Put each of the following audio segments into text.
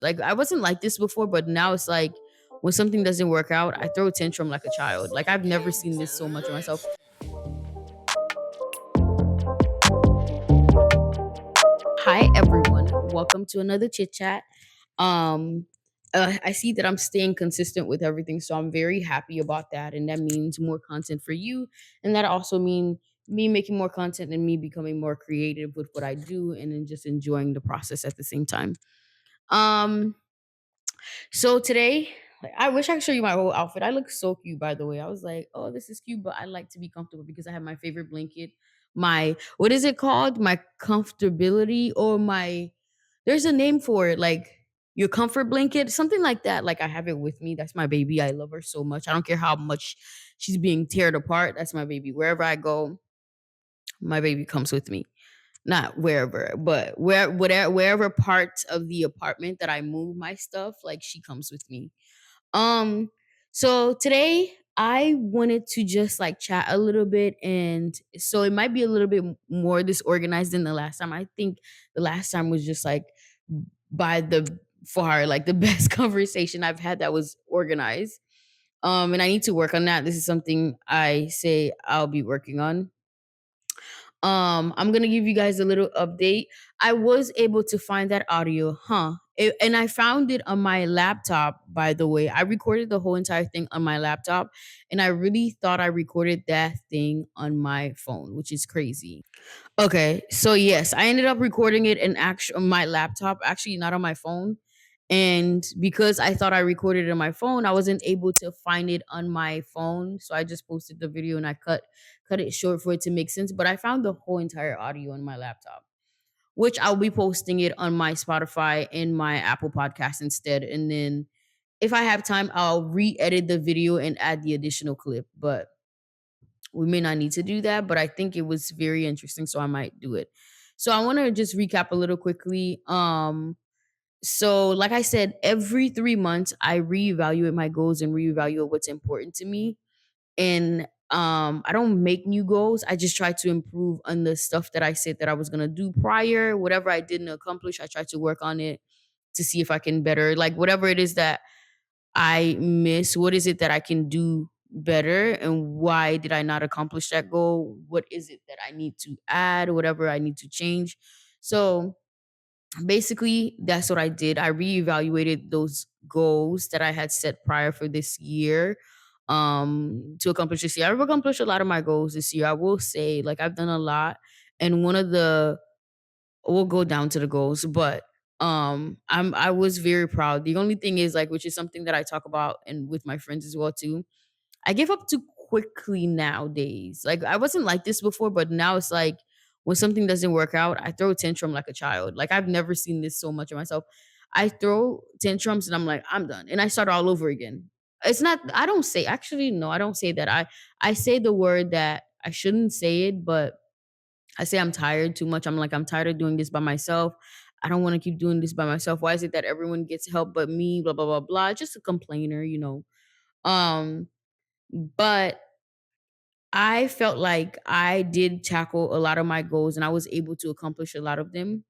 Like I wasn't like this before, but now it's like when something doesn't work out, I throw a tantrum like a child. Like I've never seen this so much of myself. Hi everyone, welcome to another chit chat. Um, I see that I'm staying consistent with everything, so I'm very happy about that, and that means more content for you, and that also mean me making more content and me becoming more creative with what I do, and then just enjoying the process at the same time. Um, so today, like, I wish I could show you my whole outfit. I look so cute, by the way. I was like, oh, this is cute, but I like to be comfortable because I have my favorite blanket. My what is it called? My comfortability or my there's a name for it, like your comfort blanket, something like that. Like I have it with me. That's my baby. I love her so much. I don't care how much she's being teared apart. That's my baby. Wherever I go, my baby comes with me. Not wherever, but wherever parts of the apartment that I move my stuff, like she comes with me. Um, so today I wanted to just like chat a little bit, and so it might be a little bit more disorganized than the last time. I think the last time was just like by the far like the best conversation I've had that was organized. And I need to work on that. This is something I say I'll be working on. I'm gonna give you guys a little update. I was able to find that audio, and I found it on my laptop, by the way. I recorded the whole entire thing on my laptop, and I really thought I recorded that thing on my phone, which is crazy. Okay, so yes, I ended up recording it in actual on my laptop, actually not on my phone. And because I thought I recorded it on my phone, I wasn't able to find it on my phone. So I just posted the video and I cut it short for it to make sense. But I found the whole entire audio on my laptop, which I'll be posting it on my Spotify and my Apple podcast instead. And then if I have time, I'll re-edit the video and add the additional clip. But we may not need to do that, but I think it was very interesting, so I might do it. So I want to just recap a little quickly. So like I said, every 3 months I reevaluate my goals and reevaluate what's important to me. And I don't make new goals. I just try to improve on the stuff that I said that I was gonna do prior. Whatever I didn't accomplish, I try to work on it to see if I can better, like whatever it is that I miss, what is it that I can do better, and why did I not accomplish that goal? What is it that I need to add, whatever I need to change? So basically, that's what I did. I reevaluated those goals that I had set prior for this year to accomplish this year. I've accomplished a lot of my goals this year. I will say, like I've done a lot. And one of the we'll go down to the goals, but I was very proud. The only thing is like which is something that I talk about and with my friends as well too. I give up too quickly nowadays. Like I wasn't like this before, but now it's like when something doesn't work out, I throw a tantrum like a child. Like I've never seen this so much of myself. I throw tantrums and I'm like, I'm done. And I start all over again. It's not I don't say actually no, I don't say that. I say the word that I shouldn't say it, but I say I'm tired too much. I'm like, I'm tired of doing this by myself. I don't want to keep doing this by myself. Why is it that everyone gets help but me? Blah blah blah blah. Just a complainer. Um, but I felt like I did tackle a lot of my goals and I was able to accomplish a lot of them.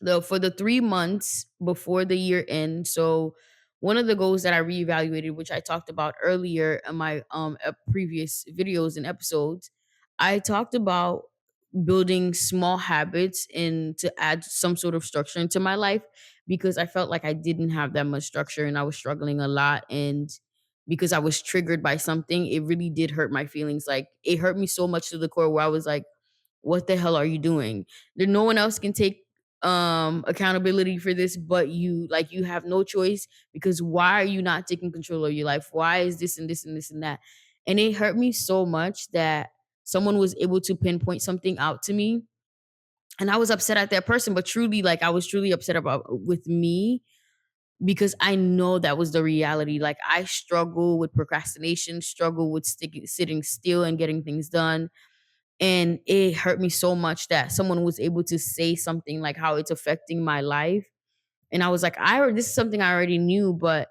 Though for the 3 months before the year end, so one of the goals that I reevaluated, which I talked about earlier in my previous videos and episodes, I talked about building small habits and to add some sort of structure into my life because I felt like I didn't have that much structure and I was struggling a lot. And because I was triggered by something, it really did hurt my feelings. Like it hurt me so much to the core where I was like, what the hell are you doing? There no one else can take accountability for this but you. Like you have no choice because why are you not taking control of your life? Why is this and this and this and that? And it hurt me so much that someone was able to pinpoint something out to me, and I was upset at that person, but truly like I was truly upset about with me because I know that was the reality. Like I struggle with procrastination, struggle with sitting still and getting things done. And it hurt me so much that someone was able to say something like how it's affecting my life. And I was like, this is something I already knew, but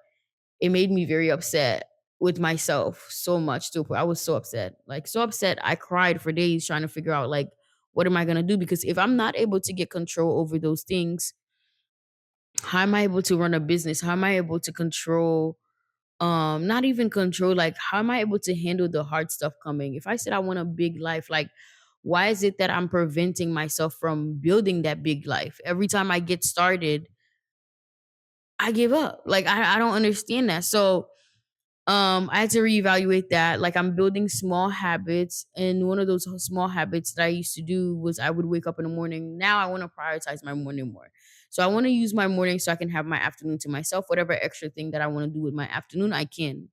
it made me very upset with myself so much to I was so upset. Like so upset. I cried for days trying to figure out like what am I gonna do? Because if I'm not able to get control over those things, How am I able to run a business? How am I able to control, not even control, like how am I able to handle the hard stuff coming? If I said I want a big life, like why is it that I'm preventing myself from building that big life? Every time I get started, I give up. Like I don't understand that. So I had to reevaluate that. Like I'm building small habits, and one of those small habits that I used to do was I would wake up in the morning. Now I want to prioritize my morning more. So I want to use my morning so I can have my afternoon to myself. Whatever extra thing that I want to do with my afternoon, I can.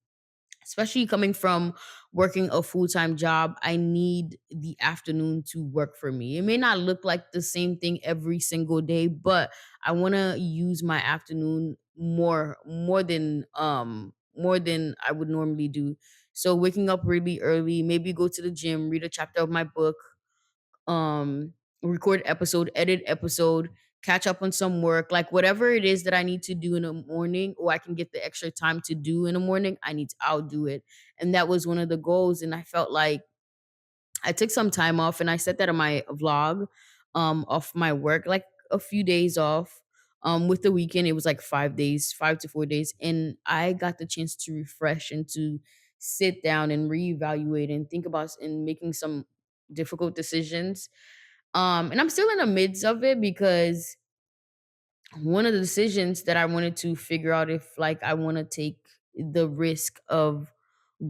Especially coming from working a full-time job, I need the afternoon to work for me. It may not look like the same thing every single day, but I want to use my afternoon more than I would normally do. So waking up really early, maybe go to the gym, read a chapter of my book, um record episode, edit episode, catch up on some work, like whatever it is that I need to do in the morning, or I can get the extra time to do in the morning, I'll do it. And that was one of the goals. And I felt like I took some time off, and I said that in my vlog, of my work, like a few days off. With the weekend, it was like 5 days, 5 to 4 days. And I got the chance to refresh and to sit down and reevaluate and think about and making some difficult decisions. And I'm still in the midst of it, because one of the decisions that I wanted to figure out if like I want to take the risk of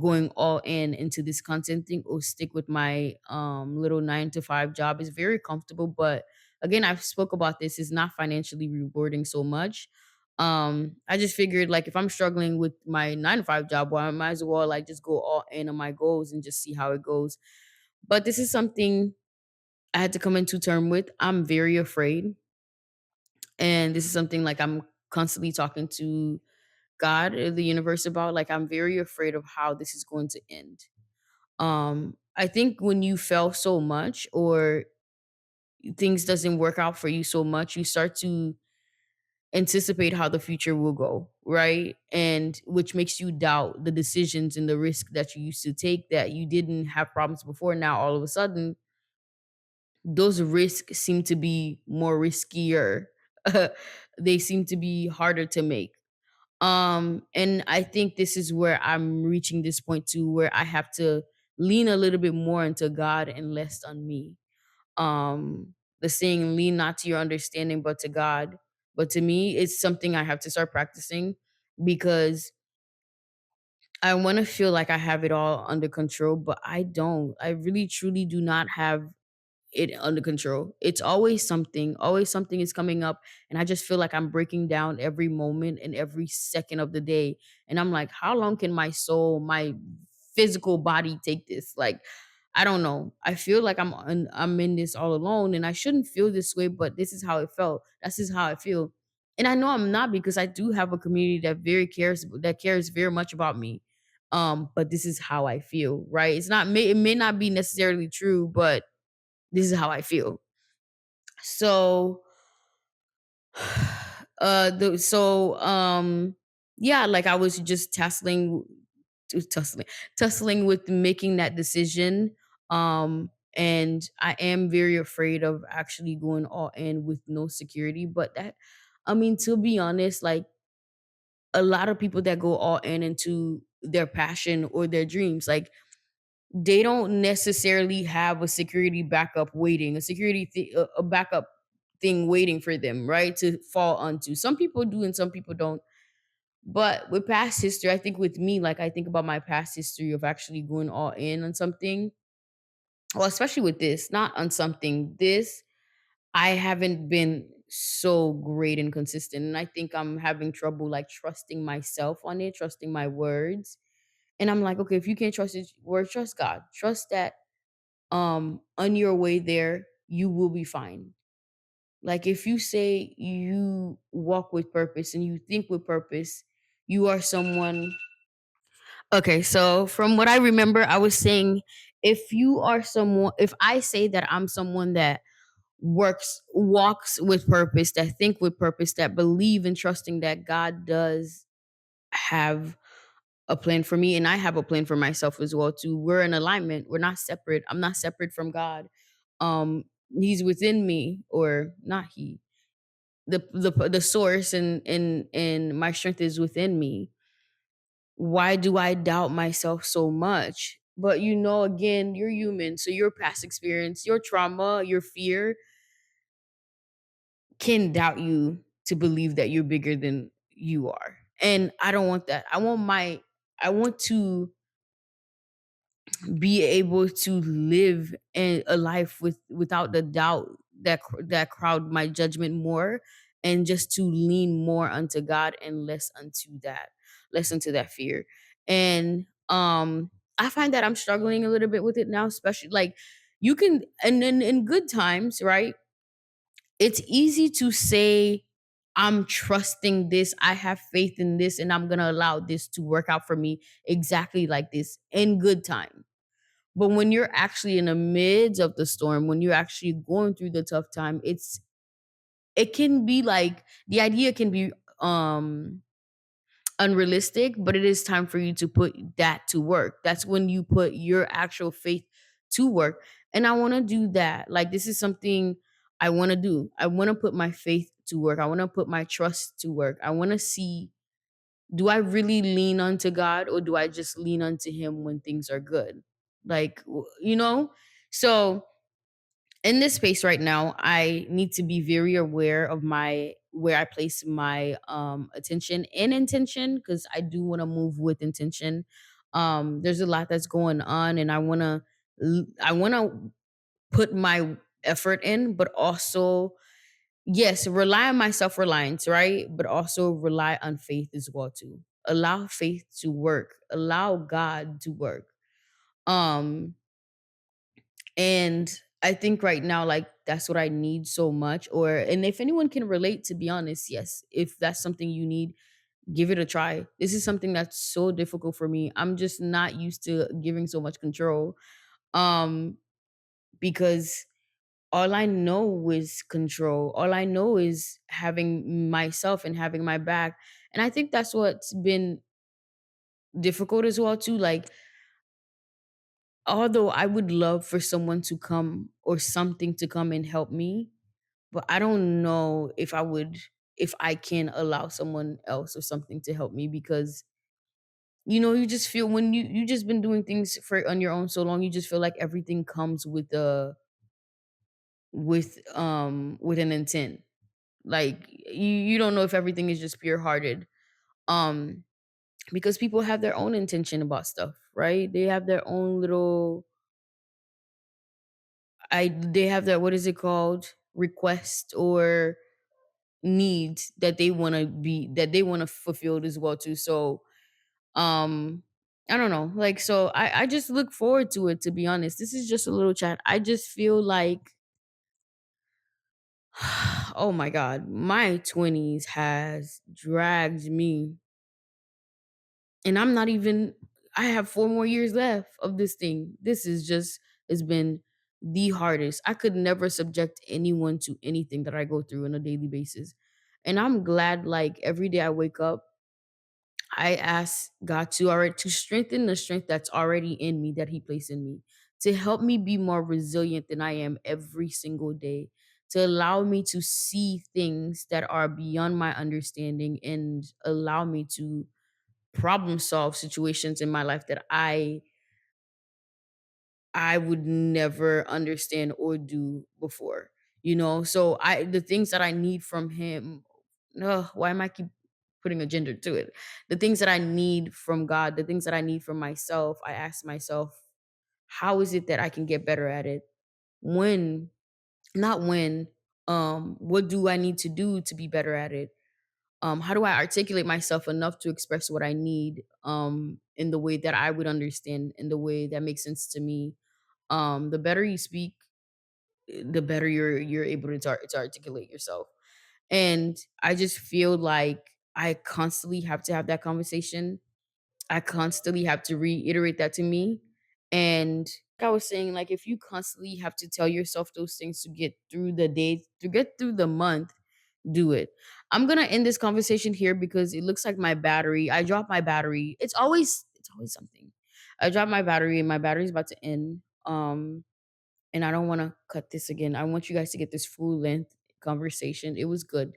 going all in into this content thing, or stick with my little 9 to 5 job. Is very comfortable, but again, I've spoke about this, is not financially rewarding so much. I just figured like if I'm struggling with my 9 to 5 job, well, I might as well like just go all in on my goals and just see how it goes. But this is something I had to come into term with. I'm very afraid, and this is something like I'm constantly talking to God or the universe about. Like I'm very afraid of how this is going to end. I think when you fail so much, or things doesn't work out for you so much, you start to anticipate how the future will go, right? And which makes you doubt the decisions and the risk that you used to take, that you didn't have problems before. Now all of a sudden those risks seem to be more riskier. They seem to be harder to make. And I think this is where I'm reaching this point too, where I have to lean a little bit more into God and less on me. The saying, lean not to your understanding, but to God. But to me, it's something I have to start practicing, because I want to feel like I have it all under control, but I don't. I really truly do not have it under control. It's always something is coming up, and I just feel like I'm breaking down every moment and every second of the day. And I'm like, how long can my soul, my physical body take this? Like, I don't know. I feel like I'm in this all alone, and I shouldn't feel this way, but this is how it felt. This is how I feel. And I know I'm not, because I do have a community that cares very much about me. But this is how I feel, right? It may not be necessarily true, but this is how I feel. So, the so yeah, like I was just tussling, tussling with making that decision. And I am very afraid of actually going all in with no security. But that, I mean, to be honest, like a lot of people that go all in into their passion or their dreams, like they don't necessarily have a security backup waiting, a backup thing waiting for them, right? To fall onto. Some people do and some people don't. But with past history, I think with me, like I think about my past history of actually going all in on something. Well, especially with this, not on something. This, I haven't been so great and consistent. And I think I'm having trouble like trusting myself on it, trusting my words. And I'm like, okay, if you can't trust his word, trust God. Trust that on your way there you will be fine. Like if you say you walk with purpose and you think with purpose, you are someone. Okay, so from what I remember, I was saying, if I say that I'm someone that walks with purpose, that think with purpose, that believe in trusting that God does have a plan for me, and I have a plan for myself as well too. We're in alignment. We're not separate. I'm not separate from God. He's within me, or not he. the source and my strength is within me. Why do I doubt myself so much? But again, you're human. So your past experience, your trauma, your fear can doubt you to believe that you're bigger than you are. And I don't want that. I want to be able to live a life without the doubt that crowd my judgment more, and just to lean more unto God and less unto that fear. And I find that I'm struggling a little bit with it now, especially like you can, and in good times, right? It's easy to say, I'm trusting this, I have faith in this, and I'm gonna allow this to work out for me exactly like this in good time. But when you're actually in the midst of the storm, when you're actually going through the tough time, it can be like the idea can be um unrealistic, but it is time for you to put that to work. That's when you put your actual faith to work. And I want to do that. Like this is something I want to do. I want to put my faith to work. I want to put my trust to work. I want to see, do I really lean onto God, or do I just lean onto him when things are good? Like, So in this space right now, I need to be very aware of my where I place my attention and intention, because I do want to move with intention. There's a lot that's going on, and I want to put my effort in, but also, yes, rely on my self-reliance, right? But also rely on faith as well too. Allow faith to work. Allow God to work. Um and I think right now, like that's what I need so much. And if anyone can relate, to be honest, yes, if that's something you need, give it a try. This is something that's so difficult for me. I'm just not used to giving so much control. Um because all I know is control. All I know is having myself and having my back. And I think that's what's been difficult as well too. Like, although I would love for someone to come or something to come and help me, but I don't know if I can allow someone else or something to help me, because you just feel, when you just been doing things for on your own so long, you just feel like everything comes with an intent. Like you don't know if everything is just pure hearted. Um because people have their own intention about stuff, right? They have their own little they have their, what is it called? Request or needs that they want to fulfilled as well too. So um I don't know. Like, so I just look forward to it, to be honest. This is just a little chat. I just feel like oh my god, my 20s has dragged me, and I'm not even, I have 4 more years left of this thing. This is just, it's been the hardest. I could never subject anyone to anything that I go through on a daily basis. And I'm glad, like every day I wake up, I ask God to strengthen the strength that's already in me, that He placed in me, to help me be more resilient than I am every single day, to allow me to see things that are beyond my understanding, and allow me to problem solve situations in my life that I would never understand or do before. So the things that I need from him, why am I keep putting a gender to it? The things that I need from God, the things that I need from myself, I ask myself, how is it that I can get better at it? When, not when, what do I need to do to be better at it? How do I articulate myself enough to express what I need in the way that I would understand, in the way that makes sense to me? The better you speak, the better you're able to articulate yourself. And I just feel like I constantly have to have that conversation. I constantly have to reiterate that to me. And like I was saying, like if you constantly have to tell yourself those things to get through the day, to get through the month, do it. I'm gonna end this conversation here because it looks like I dropped my battery. It's always something. I dropped my battery and my battery's about to end. And I don't want to cut this again. I want you guys to get this full length conversation. It was good.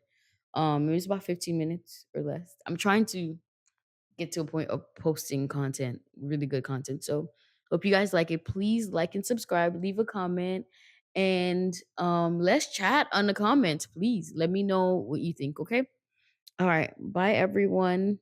It was about 15 minutes or less. I'm trying to get to a point of posting content, really good content. So hope you guys like it. Please like and subscribe, leave a comment, and let's chat on the comments. Please let me know what you think. Okay. All right. Bye everyone.